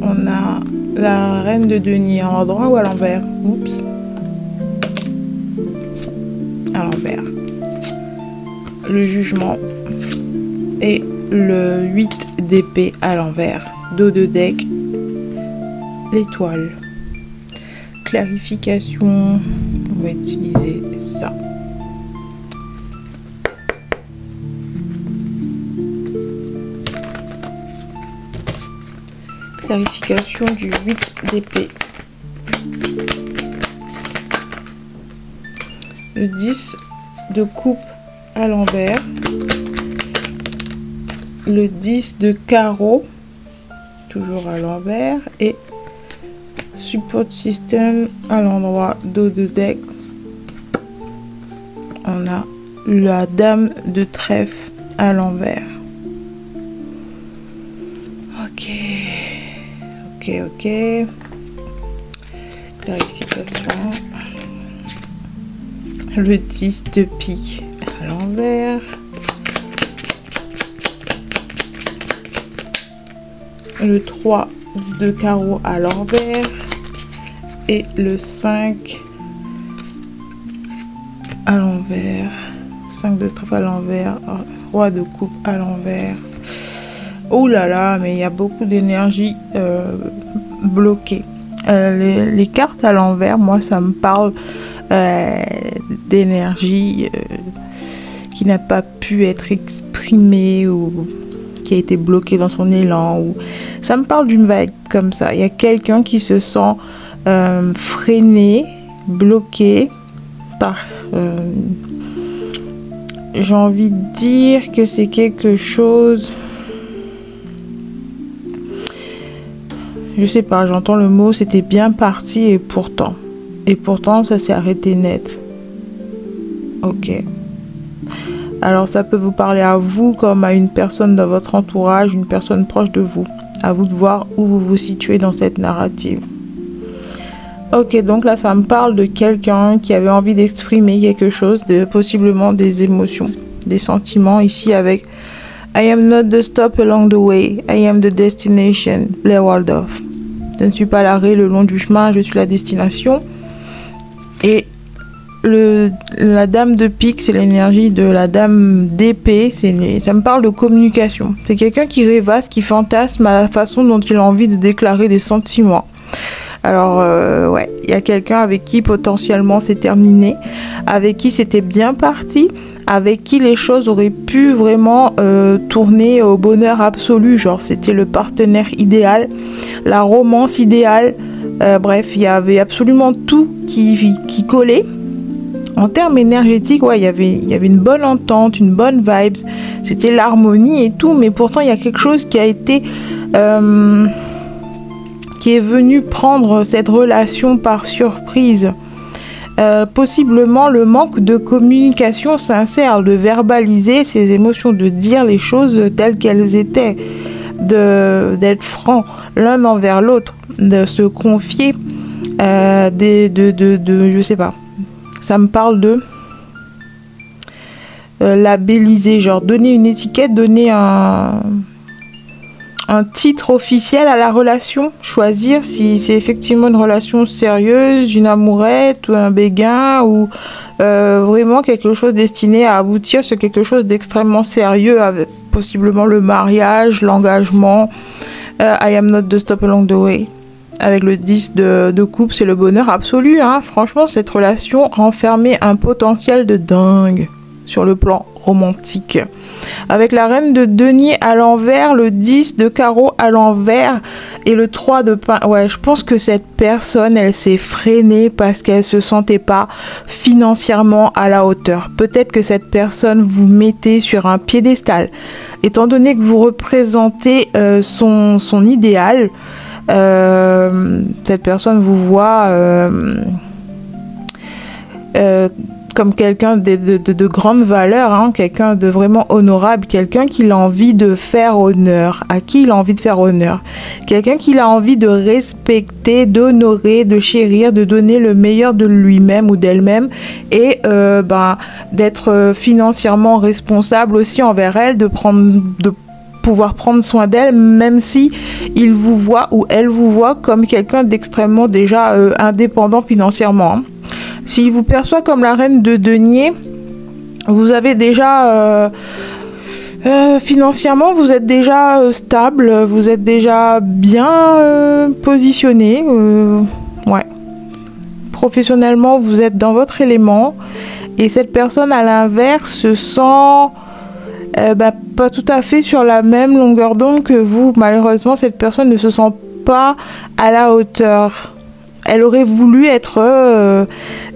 on a la reine de denier à l'endroit ou à l'envers? Oups. À l'envers. Le jugement. Et le 8 d'épée à l'envers. Dos de deck. L'étoile. Clarification. On va utiliser ça. Clarification du 8 d'épée. Le 10 de coupe à l'envers. Le 10 de carreau, toujours à l'envers. Et support system à l'endroit. Dos de deck. On a la dame de trèfle à l'envers. Ok. Clarification. Le 10 de pique à l'envers. Le 3 de carreau à l'envers. Et le 5 à l'envers. 5 de trèfle à l'envers. Roi de coupe à l'envers. Oh là là, mais il y a beaucoup d'énergie bloquée. Les cartes à l'envers, moi, ça me parle d'énergie qui n'a pas pu être exprimée ou qui a été bloquée dans son élan. Ou... Ça me parle d'une vague comme ça. Il y a quelqu'un qui se sent freiné, bloqué par... j'ai envie de dire que c'est quelque chose... Je sais pas, j'entends le mot, c'était bien parti et pourtant. Et pourtant, ça s'est arrêté net. Ok. Alors, ça peut vous parler à vous comme à une personne dans votre entourage, une personne proche de vous. À vous de voir où vous vous situez dans cette narrative. Ok, donc là, ça me parle de quelqu'un qui avait envie d'exprimer quelque chose, possiblement des émotions, des sentiments, ici avec I am not the stop along the way, I am the destination, Blair Waldorf. Je ne suis pas l'arrêt le long du chemin, je suis la destination. Et la dame de pique, c'est l'énergie de la dame d'épée, ça me parle de communication. C'est quelqu'un qui rêvasse, qui fantasme à la façon dont il a envie de déclarer des sentiments. Alors, ouais, il y a quelqu'un avec qui potentiellement c'est terminé, avec qui c'était bien parti, avec qui les choses auraient pu vraiment tourner au bonheur absolu, genre c'était le partenaire idéal, la romance idéale, bref, il y avait absolument tout qui collait. En termes énergétiques, ouais, il y avait une bonne entente, une bonne vibe, c'était l'harmonie et tout, mais pourtant il y a quelque chose qui a été... qui est venu prendre cette relation par surprise. Possiblement le manque de communication sincère, de verbaliser ses émotions, de dire les choses telles qu'elles étaient, d'être franc l'un envers l'autre, de se confier, je sais pas, ça me parle de labelliser, genre donner une étiquette, donner un titre officiel à la relation, choisir si c'est effectivement une relation sérieuse, une amourette ou un béguin ou vraiment quelque chose destiné à aboutir sur quelque chose d'extrêmement sérieux avec possiblement le mariage, l'engagement. I am not the stop along the way. Avec le 10 de coupe, c'est le bonheur absolu, hein. Franchement, cette relation renfermait un potentiel de dingue sur le plan romantique. Avec la reine de denier à l'envers, le 10 de carreau à l'envers et le 3 de pain. Ouais, je pense que cette personne, elle s'est freinée parce qu'elle se sentait pas financièrement à la hauteur. Peut-être que cette personne vous mettez sur un piédestal. Étant donné que vous représentez son idéal, cette personne vous voit comme quelqu'un de grande valeur, hein, quelqu'un de vraiment honorable, quelqu'un qu'il a envie de faire honneur, à qui il a envie de faire honneur, quelqu'un qu'il a envie de respecter, d'honorer, de chérir, de donner le meilleur de lui-même ou d'elle-même et d'être financièrement responsable aussi envers elle, de pouvoir prendre soin d'elle, même si il vous voit ou elle vous voit comme quelqu'un d'extrêmement déjà indépendant financièrement. Hein. S'il vous perçoit comme la reine de denier, vous avez déjà financièrement, vous êtes déjà stable, vous êtes déjà bien positionné. Ouais. Professionnellement, vous êtes dans votre élément. Et cette personne, à l'inverse, se sent pas tout à fait sur la même longueur d'onde que vous. Malheureusement, cette personne ne se sent pas à la hauteur. Elle aurait voulu être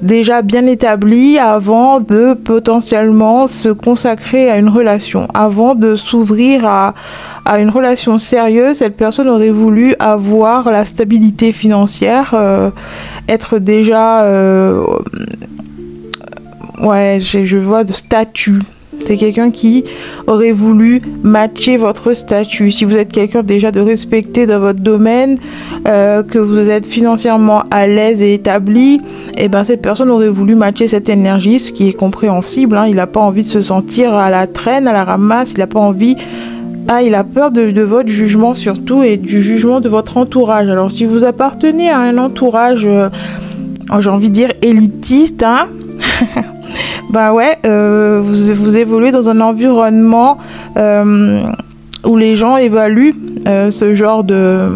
déjà bien établie avant de potentiellement se consacrer à une relation. Avant de s'ouvrir à une relation sérieuse, cette personne aurait voulu avoir la stabilité financière, être déjà... ouais, je vois de statut. C'est quelqu'un qui aurait voulu matcher votre statut. Si vous êtes quelqu'un déjà de respecté dans votre domaine, que vous êtes financièrement à l'aise et établi, et ben cette personne aurait voulu matcher cette énergie, ce qui est compréhensible. Hein. Il n'a pas envie de se sentir à la traîne, à la ramasse. Il n'a pas envie... Ah, il a peur de votre jugement surtout et du jugement de votre entourage. Alors si vous appartenez à un entourage, j'ai envie de dire élitiste, hein. Bah ouais, vous évoluez dans un environnement où les gens évaluent ce genre de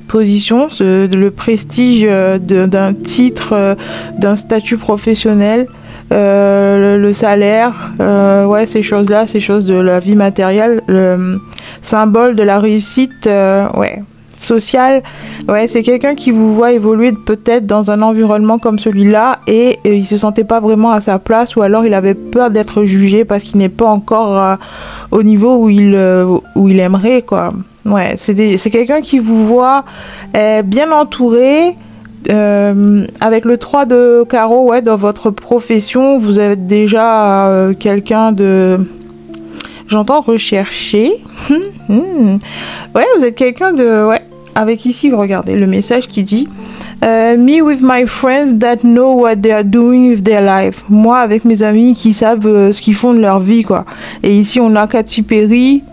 position, le prestige d'un titre, d'un statut professionnel, le salaire, ouais, ces choses-là, ces choses de la vie matérielle, le symbole de la réussite, ouais. Social, ouais, c'est quelqu'un qui vous voit évoluer peut-être dans un environnement comme celui-là et il se sentait pas vraiment à sa place ou alors il avait peur d'être jugé parce qu'il n'est pas encore au niveau où il aimerait, quoi. Ouais, c'est quelqu'un qui vous voit bien entouré avec le 3 de carreau, ouais, dans votre profession, vous êtes déjà quelqu'un de... J'entends rechercher. Ouais, vous êtes quelqu'un de... Ouais, avec ici, regardez le message qui dit Me with my friends that know what they are doing with their life. Moi, avec mes amis qui savent ce qu'ils font de leur vie, quoi. Et ici, on a Katy Perry,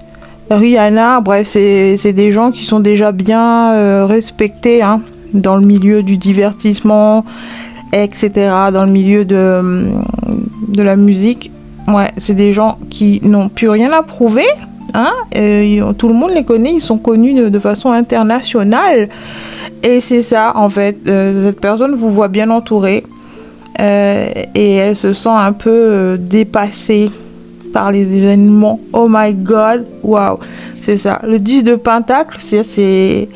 Rihanna. Bref, c'est des gens qui sont déjà bien respectés, hein, dans le milieu du divertissement, etc., dans le milieu de la musique. Ouais, c'est des gens qui n'ont plus rien à prouver, hein, tout le monde les connaît, ils sont connus de façon internationale, et c'est ça, en fait, cette personne vous voit bien entourée, et elle se sent un peu dépassée par les événements. Oh my god, waouh, c'est ça, le 10 de Pentacle, c'est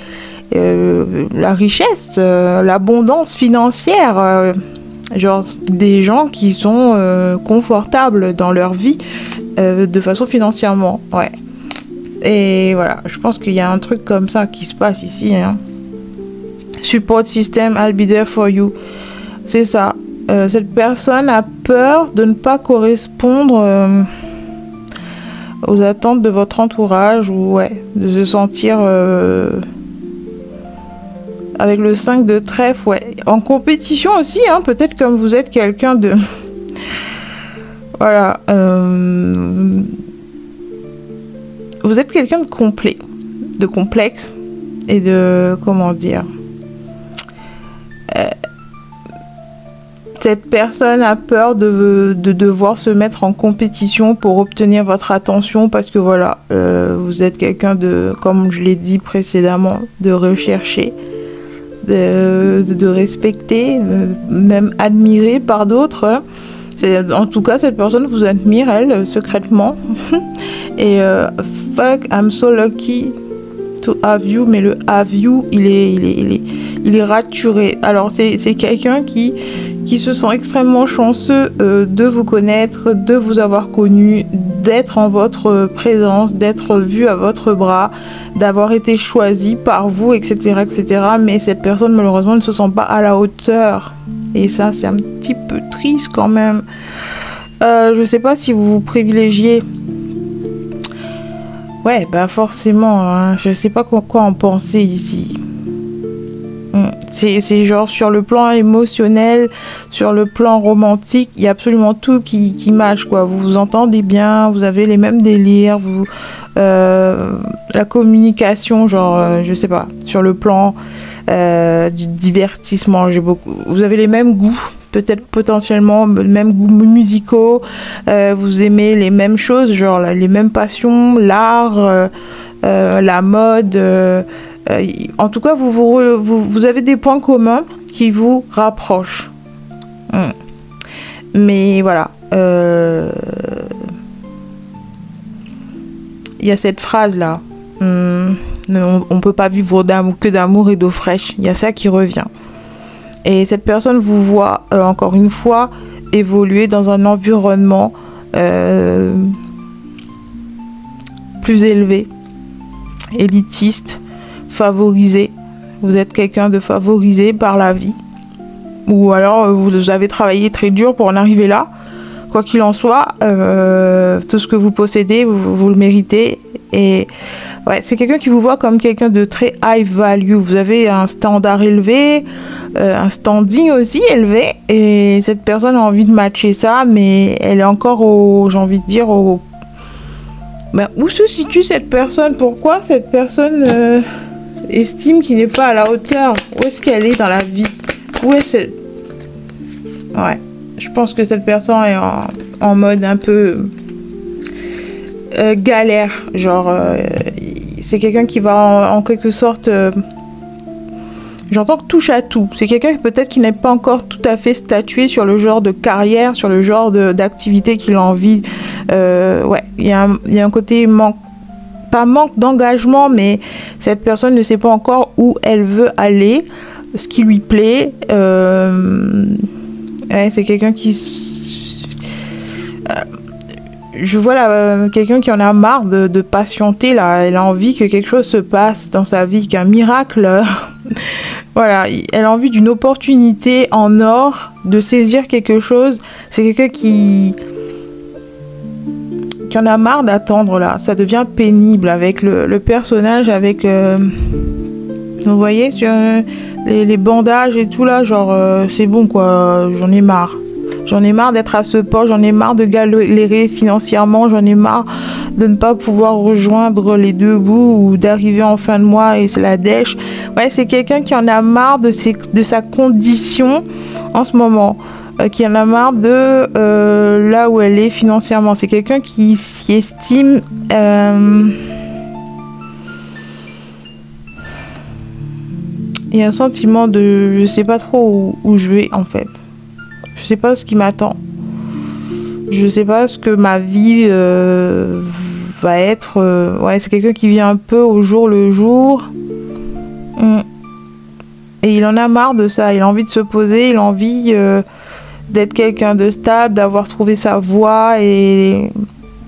la richesse, l'abondance financière, genre des gens qui sont confortables dans leur vie de façon financièrement, ouais. Et voilà, je pense qu'il y a un truc comme ça qui se passe ici, hein. Support system, I'll be there for you. C'est ça. Cette personne a peur de ne pas correspondre aux attentes de votre entourage, ou ouais, de se sentir... avec le 5 de trèfle, ouais. En compétition aussi, hein, peut-être comme vous êtes quelqu'un de... Voilà. Vous êtes quelqu'un de complet, de complexe, et de... Comment dire, cette personne a peur de devoir se mettre en compétition pour obtenir votre attention parce que voilà, vous êtes quelqu'un de, comme je l'ai dit précédemment, de recherché, de respecter, même admiré par d'autres. En tout cas, cette personne vous admire, elle, secrètement. Et fuck, I'm so lucky to have you, mais le have you, il est raturé. Alors, c'est quelqu'un qui se sent extrêmement chanceux de vous connaître, de vous avoir connu, d'être en votre présence, d'être vu à votre bras, d'avoir été choisi par vous, etc., etc. Mais cette personne, malheureusement, ne se sent pas à la hauteur. Et ça, c'est un petit peu triste quand même. Je sais pas si vous privilégiez... Ouais, bah forcément, hein, je sais pas quoi en penser ici. C'est genre sur le plan émotionnel, sur le plan romantique, il y a absolument tout qui match, quoi. Vous vous entendez bien, vous avez les mêmes délires, la communication, genre, je sais pas, sur le plan du divertissement, vous avez les mêmes goûts, peut-être potentiellement les mêmes goûts musicaux, vous aimez les mêmes choses, genre les mêmes passions, l'art, la mode, en tout cas vous avez des points communs qui vous rapprochent. Mais voilà, il y a cette phrase là, on peut pas vivre que d'amour et d'eau fraîche, il y a ça qui revient. Et cette personne vous voit encore une fois évoluer dans un environnement plus élevé, élitiste, favorisé. Vous êtes quelqu'un de favorisé par la vie, ou alors vous avez travaillé très dur pour en arriver là. Quoi qu'il en soit, tout ce que vous possédez, vous le méritez. Et ouais, c'est quelqu'un qui vous voit comme quelqu'un de très high value. Vous avez un standard élevé, un standing aussi élevé, et cette personne a envie de matcher ça, mais elle est encore j'ai envie de dire, ben, où se situe cette personne? Pourquoi cette personne estime qu'il n'est pas à la hauteur? Où est-ce qu'elle est dans la vie? Où est-ce... Ouais, je pense que cette personne est en mode un peu galère, genre c'est quelqu'un qui va en quelque sorte, j'entends que touche à tout. C'est quelqu'un peut-être qui n'est pas encore tout à fait statué sur le genre de carrière, sur le genre d'activité qu'il a envie. Ouais, il y a un côté pas manque d'engagement, mais cette personne ne sait pas encore où elle veut aller, ce qui lui plaît. Ouais, c'est quelqu'un qui... je vois là, quelqu'un qui en a marre de patienter là. Elle a envie que quelque chose se passe dans sa vie, qu'un miracle. Voilà, elle a envie d'une opportunité en or, de saisir quelque chose. C'est quelqu'un qui en a marre d'attendre là. Ça devient pénible avec le personnage, avec... vous voyez, sur les bandages et tout là, genre c'est bon quoi, j'en ai marre. J'en ai marre d'être à ce poste, j'en ai marre de galérer financièrement, j'en ai marre de ne pas pouvoir rejoindre les deux bouts ou d'arriver en fin de mois et c'est la dèche. Ouais, c'est quelqu'un qui en a marre de sa condition en ce moment, qui en a marre de là où elle est financièrement. C'est quelqu'un qui estime... il y a un sentiment de... je sais pas trop où je vais en fait. Je sais pas ce qui m'attend. Je sais pas ce que ma vie va être. Ouais, c'est quelqu'un qui vit un peu au jour le jour. Et il en a marre de ça. Il a envie de se poser. Il a envie d'être quelqu'un de stable, d'avoir trouvé sa voie et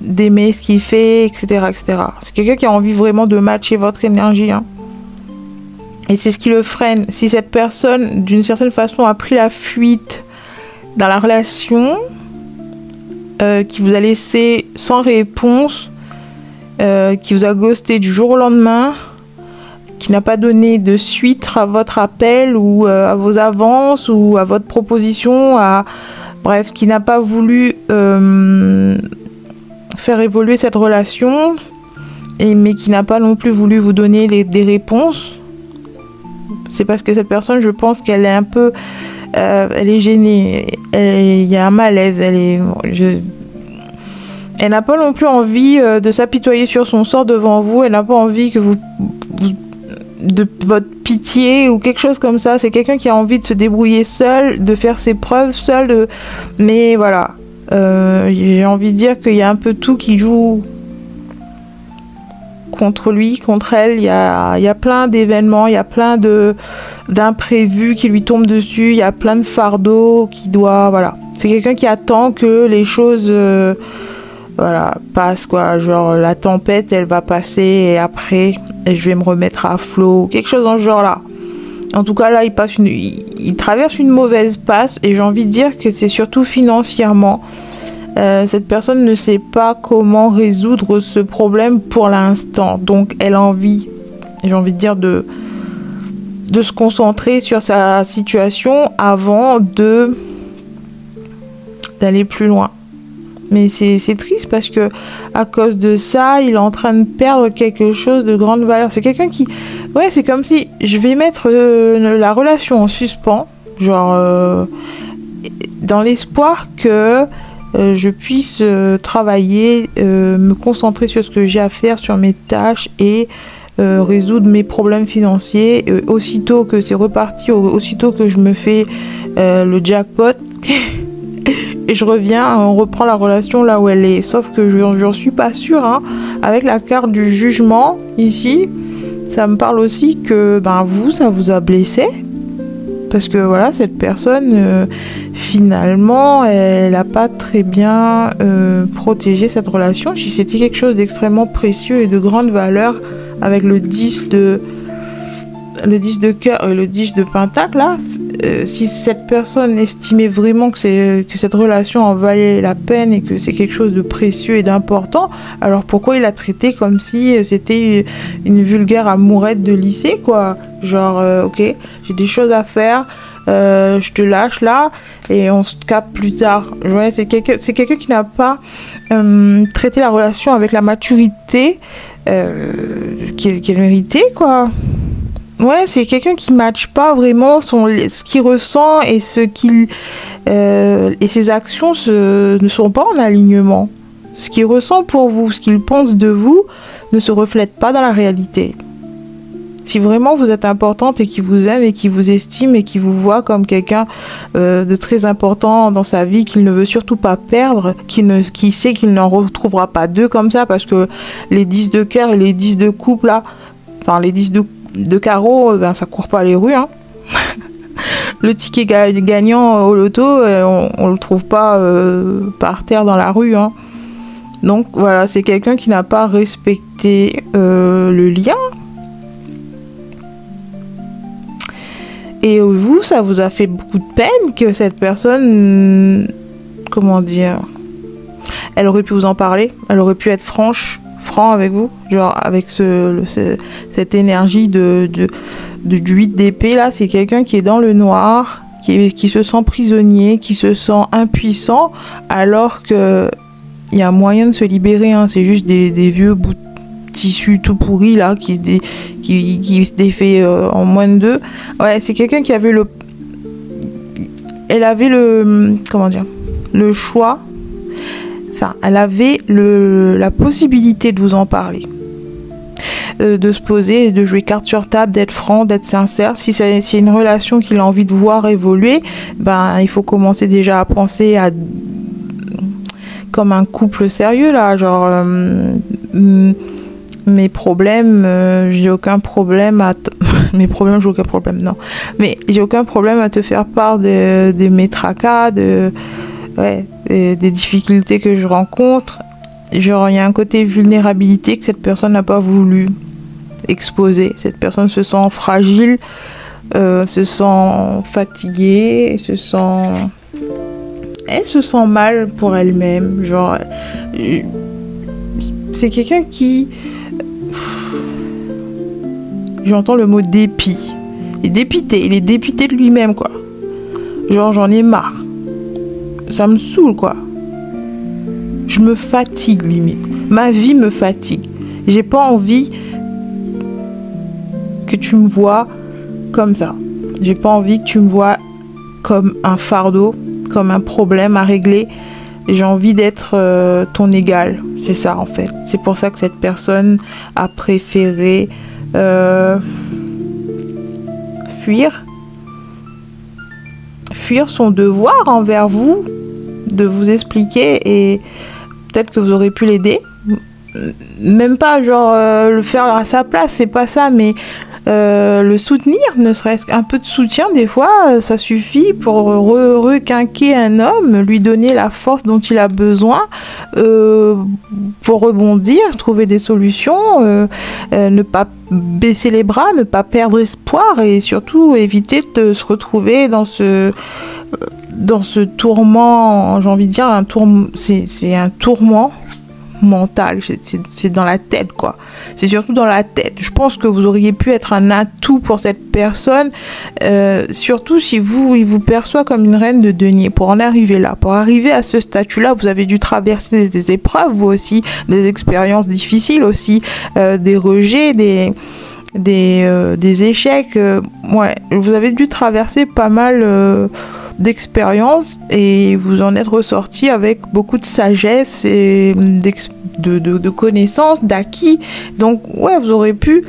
d'aimer ce qu'il fait, etc., etc. C'est quelqu'un qui a envie vraiment de matcher votre énergie. Hein. Et c'est ce qui le freine. Si cette personne, d'une certaine façon, a pris la fuite dans la relation, qui vous a laissé sans réponse, qui vous a ghosté du jour au lendemain, qui n'a pas donné de suite à votre appel ou à vos avances ou à votre proposition, bref, qui n'a pas voulu faire évoluer cette relation, mais qui n'a pas non plus voulu vous donner des réponses, c'est parce que cette personne, je pense qu'elle est un peu... elle est gênée, il y a un malaise, elle n'a pas non plus envie de s'apitoyer sur son sort devant vous, elle n'a pas envie que de votre pitié ou quelque chose comme ça. C'est quelqu'un qui a envie de se débrouiller seul, de faire ses preuves seul, mais voilà, j'ai envie de dire qu'il y a un peu tout qui joue contre lui, contre elle. Il y a plein d'événements, il y a plein d'imprévus qui lui tombent dessus, il y a plein de fardeaux qui doit... Voilà. C'est quelqu'un qui attend que les choses voilà, passent, quoi. Genre, la tempête, elle va passer et après, je vais me remettre à flot. Quelque chose dans ce genre-là. En tout cas, là, il traverse une mauvaise passe et j'ai envie de dire que c'est surtout financièrement. Cette personne ne sait pas comment résoudre ce problème pour l'instant. Donc, elle a envie, j'ai envie de dire, de se concentrer sur sa situation avant d'aller plus loin. Mais c'est triste parce que à cause de ça, il est en train de perdre quelque chose de grande valeur. C'est quelqu'un qui... Ouais, c'est comme si je vais mettre la relation en suspens, genre dans l'espoir que je puisse travailler, me concentrer sur ce que j'ai à faire, sur mes tâches et résoudre mes problèmes financiers. Aussitôt que c'est reparti, aussitôt que je me fais le jackpot... Et je reviens, on reprend la relation là où elle est. Sauf que j'en suis pas sûre. Hein. Avec la carte du jugement, ici, ça me parle aussi que ça vous a blessé. Parce que voilà, cette personne, finalement, elle n'a pas très bien protégé cette relation. Si c'était quelque chose d'extrêmement précieux et de grande valeur, avec le 10 de cœur et le 10 de pentacle, là, si cette personne estimait vraiment que cette relation en valait la peine et que c'est quelque chose de précieux et d'important, alors pourquoi il l'a traité comme si c'était une vulgaire amourette de lycée, quoi? Genre, ok, j'ai des choses à faire, je te lâche là et on se capte plus tard. Ouais, c'est quelqu'un qui n'a pas traité la relation avec la maturité qu'elle méritait, quoi. Ouais, c'est quelqu'un qui ne matche pas vraiment ce qu'il ressent et et ses actions ne sont pas en alignement. Ce qu'il ressent pour vous, ce qu'il pense de vous, ne se reflète pas dans la réalité. Si vraiment vous êtes importante et qu'il vous aime et qu'il vous estime et qu'il vous voit comme quelqu'un de très important dans sa vie, qu'il ne veut surtout pas perdre, qui sait qu'il n'en retrouvera pas deux comme ça, parce que les 10 de cœur et les 10 de coupe là, enfin les 10 de carreau, ça court pas les rues, hein. Le ticket gagnant au loto, on le trouve pas par terre dans la rue, hein. Donc voilà, c'est quelqu'un qui n'a pas respecté le lien. Et vous, ça vous a fait beaucoup de peine que cette personne, comment dire, elle aurait pu vous en parler, elle aurait pu être franc avec vous, genre avec cette énergie du 8 d'épée là. C'est quelqu'un qui est dans le noir, qui se sent prisonnier, qui se sent impuissant, alors que il y a moyen de se libérer, hein. C'est juste des vieux bouts de tissu tout pourri là qui se défait en moins de 2. Ouais, c'est quelqu'un qui avait elle avait le choix. Enfin, elle avait la possibilité de vous en parler, de se poser, de jouer carte sur table, d'être franc, d'être sincère. Si c'est une relation qu'il a envie de voir évoluer, il faut commencer déjà à penser comme un couple sérieux là, genre mes problèmes, j'ai aucun problème à mes problèmes, j'ai aucun problème, non, mais j'ai aucun problème à te faire part de mes tracas, des difficultés que je rencontre. Genre, il y a un côté vulnérabilité que cette personne n'a pas voulu exposer. Cette personne se sent fragile, se sent fatiguée, elle se sent mal pour elle-même. Genre, c'est quelqu'un qui... J'entends le mot dépit. Il est dépité de lui-même, quoi. Genre, j'en ai marre. Ça me saoule, quoi. Je me fatigue, limite. Ma vie me fatigue. J'ai pas envie que tu me vois comme ça. J'ai pas envie que tu me vois comme un fardeau, comme un problème à régler. J'ai envie d'être ton égal. C'est ça, en fait. C'est pour ça que cette personne a préféré fuir son devoir envers vous, de vous expliquer, et peut-être que vous aurez pu l'aider. Même pas genre le faire à sa place, c'est pas ça, mais le soutenir, ne serait-ce qu'un peu de soutien, des fois, ça suffit pour requinquer un homme, lui donner la force dont il a besoin pour rebondir, trouver des solutions, ne pas baisser les bras, ne pas perdre espoir, et surtout éviter de se retrouver dans ce tourment. J'ai envie de dire c'est un tourment. mental, c'est dans la tête, quoi. C'est surtout dans la tête. Je pense que vous auriez pu être un atout pour cette personne, surtout si il vous perçoit comme une reine de denier. Pour en arriver là, pour arriver à ce statut-là, vous avez dû traverser des épreuves, vous aussi, des expériences difficiles aussi, des rejets, des échecs. Ouais, vous avez dû traverser pas mal d'expérience et vous en êtes ressorti avec beaucoup de sagesse et de connaissances, d'acquis. Donc ouais, vous aurez pu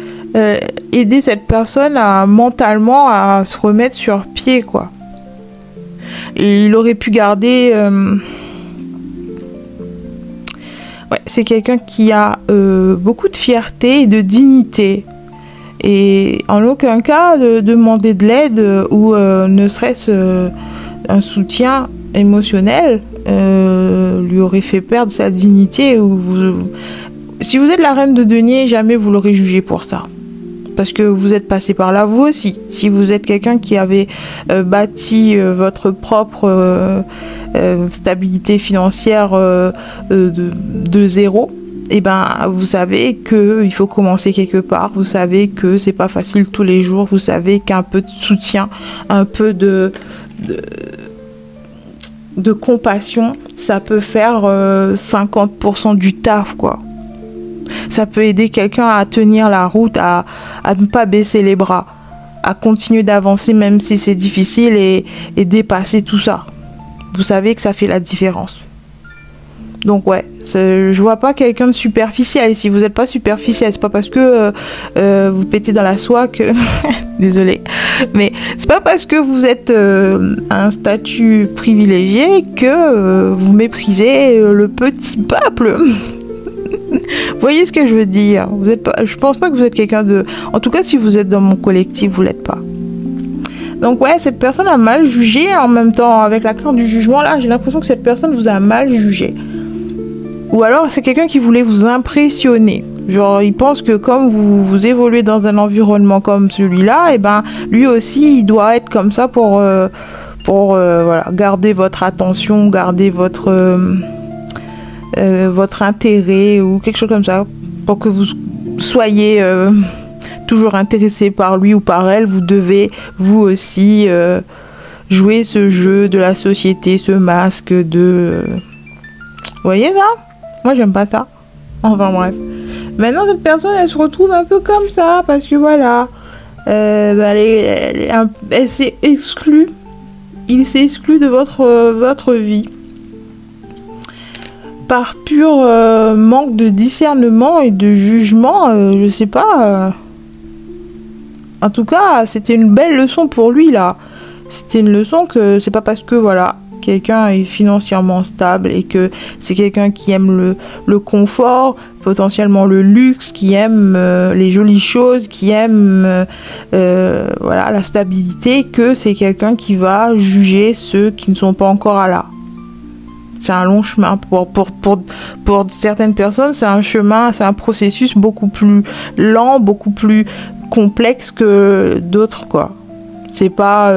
aider cette personne mentalement à se remettre sur pied, quoi. Et il aurait pu garder ouais, c'est quelqu'un qui a beaucoup de fierté et de dignité. Et en aucun cas de demander de l'aide ou ne serait-ce un soutien émotionnel lui aurait fait perdre sa dignité. Si vous êtes la reine de denier, jamais vous l'aurez jugé pour ça. Parce que vous êtes passé par là vous aussi. Si vous êtes quelqu'un qui avait bâti votre propre stabilité financière de zéro, et ben vous savez que il faut commencer quelque part. Vous savez que c'est pas facile tous les jours. Vous savez qu'un peu de soutien, un peu de compassion, ça peut faire 50% du taf, quoi. Ça peut aider quelqu'un à tenir la route, à ne pas baisser les bras, à continuer d'avancer même si c'est difficile et dépasser tout ça. Vous savez que ça fait la différence. Donc ouais, je vois pas quelqu'un de superficiel. Si vous n'êtes pas superficiel, c'est pas parce que vous pétez dans la soie que... Désolée. Mais c'est pas parce que vous êtes un statut privilégié que vous méprisez le petit peuple. Vous voyez ce que je veux dire? Vous êtes pas, je pense pas que vous êtes quelqu'un de... En tout cas, si vous êtes dans mon collectif, vous l'êtes pas. Donc ouais, cette personne a mal jugé. En même temps, avec la carte du jugement, là, j'ai l'impression que cette personne vous a mal jugé. Ou alors, c'est quelqu'un qui voulait vous impressionner. Genre, il pense que comme vous évoluez dans un environnement comme celui-là, et ben, lui aussi, il doit être comme ça pour voilà, garder votre attention, garder votre intérêt ou quelque chose comme ça. Pour que vous soyez toujours intéressé par lui ou par elle, vous devez, vous aussi, jouer ce jeu de la société, ce masque de... Vous voyez ça? Moi, j'aime pas ça. Enfin, bref. Maintenant, cette personne, elle se retrouve un peu comme ça, parce que voilà, elle s'est exclue. Il s'est exclu de votre vie. Par pur manque de discernement et de jugement, je sais pas. En tout cas, c'était une belle leçon pour lui, là. C'était une leçon que c'est pas parce que, voilà, quelqu'un est financièrement stable et que c'est quelqu'un qui aime le confort, potentiellement le luxe, qui aime les jolies choses, qui aime voilà, la stabilité, que c'est quelqu'un qui va juger ceux qui ne sont pas encore à là. C'est un long chemin. Pour certaines personnes, c'est un chemin, c'est un processus beaucoup plus lent, beaucoup plus complexe que d'autres, quoi. C'est pas...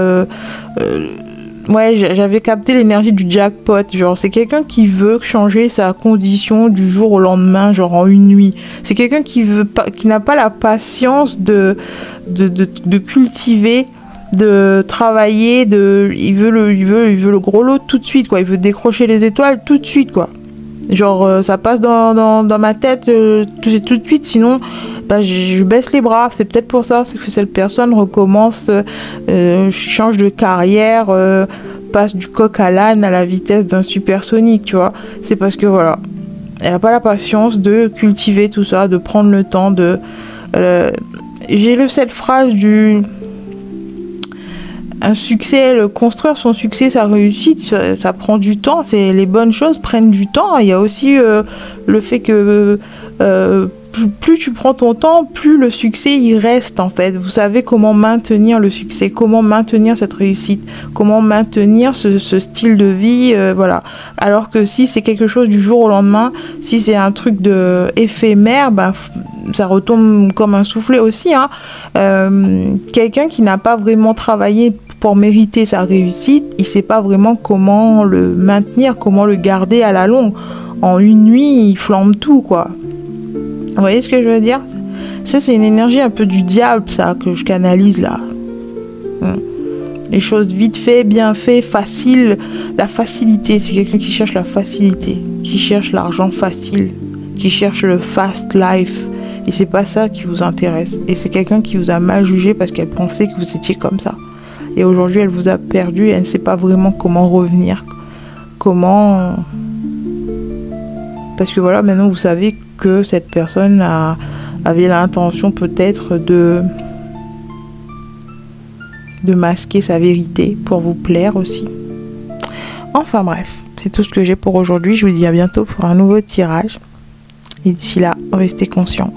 ouais, j'avais capté l'énergie du jackpot. Genre, c'est quelqu'un qui veut changer sa condition du jour au lendemain, genre en une nuit. C'est quelqu'un qui n'a pas la patience de cultiver, de travailler, il veut le gros lot tout de suite, quoi. Il veut décrocher les étoiles tout de suite, quoi. Genre, ça passe dans ma tête tout de suite, sinon bah, je baisse les bras. C'est peut-être pour ça que cette personne recommence, change de carrière, passe du coq à l'âne à la vitesse d'un supersonique, tu vois. C'est parce que voilà, elle n'a pas la patience de cultiver tout ça, de prendre le temps de... j'ai lu cette phrase du... Un succès, construire son succès, sa réussite, ça prend du temps. Les bonnes choses prennent du temps. Il y a aussi le fait que plus tu prends ton temps, plus le succès il reste, en fait. Vous savez comment maintenir le succès, comment maintenir cette réussite, comment maintenir ce style de vie, voilà. Alors que si c'est quelque chose du jour au lendemain, si c'est un truc éphémère, ben, ça retombe comme un soufflet aussi, hein. Quelqu'un qui n'a pas vraiment travaillé pour mériter sa réussite, il sait pas vraiment comment le maintenir, comment le garder à la longue. En une nuit, il flambe tout, quoi. Vous voyez ce que je veux dire? Ça, c'est une énergie un peu du diable, ça, que je canalise là. Les choses vite fait, bien fait, facile. La facilité, c'est quelqu'un qui cherche la facilité, qui cherche l'argent facile, qui cherche le fast life. Et c'est pas ça qui vous intéresse. Et c'est quelqu'un qui vous a mal jugé parce qu'elle pensait que vous étiez comme ça. Et aujourd'hui, elle vous a perdu et elle ne sait pas vraiment comment revenir. Comment... Parce que voilà, maintenant vous savez que cette personne avait l'intention peut-être de masquer sa vérité pour vous plaire aussi. Enfin bref, c'est tout ce que j'ai pour aujourd'hui. Je vous dis à bientôt pour un nouveau tirage. Et d'ici là, restez conscients.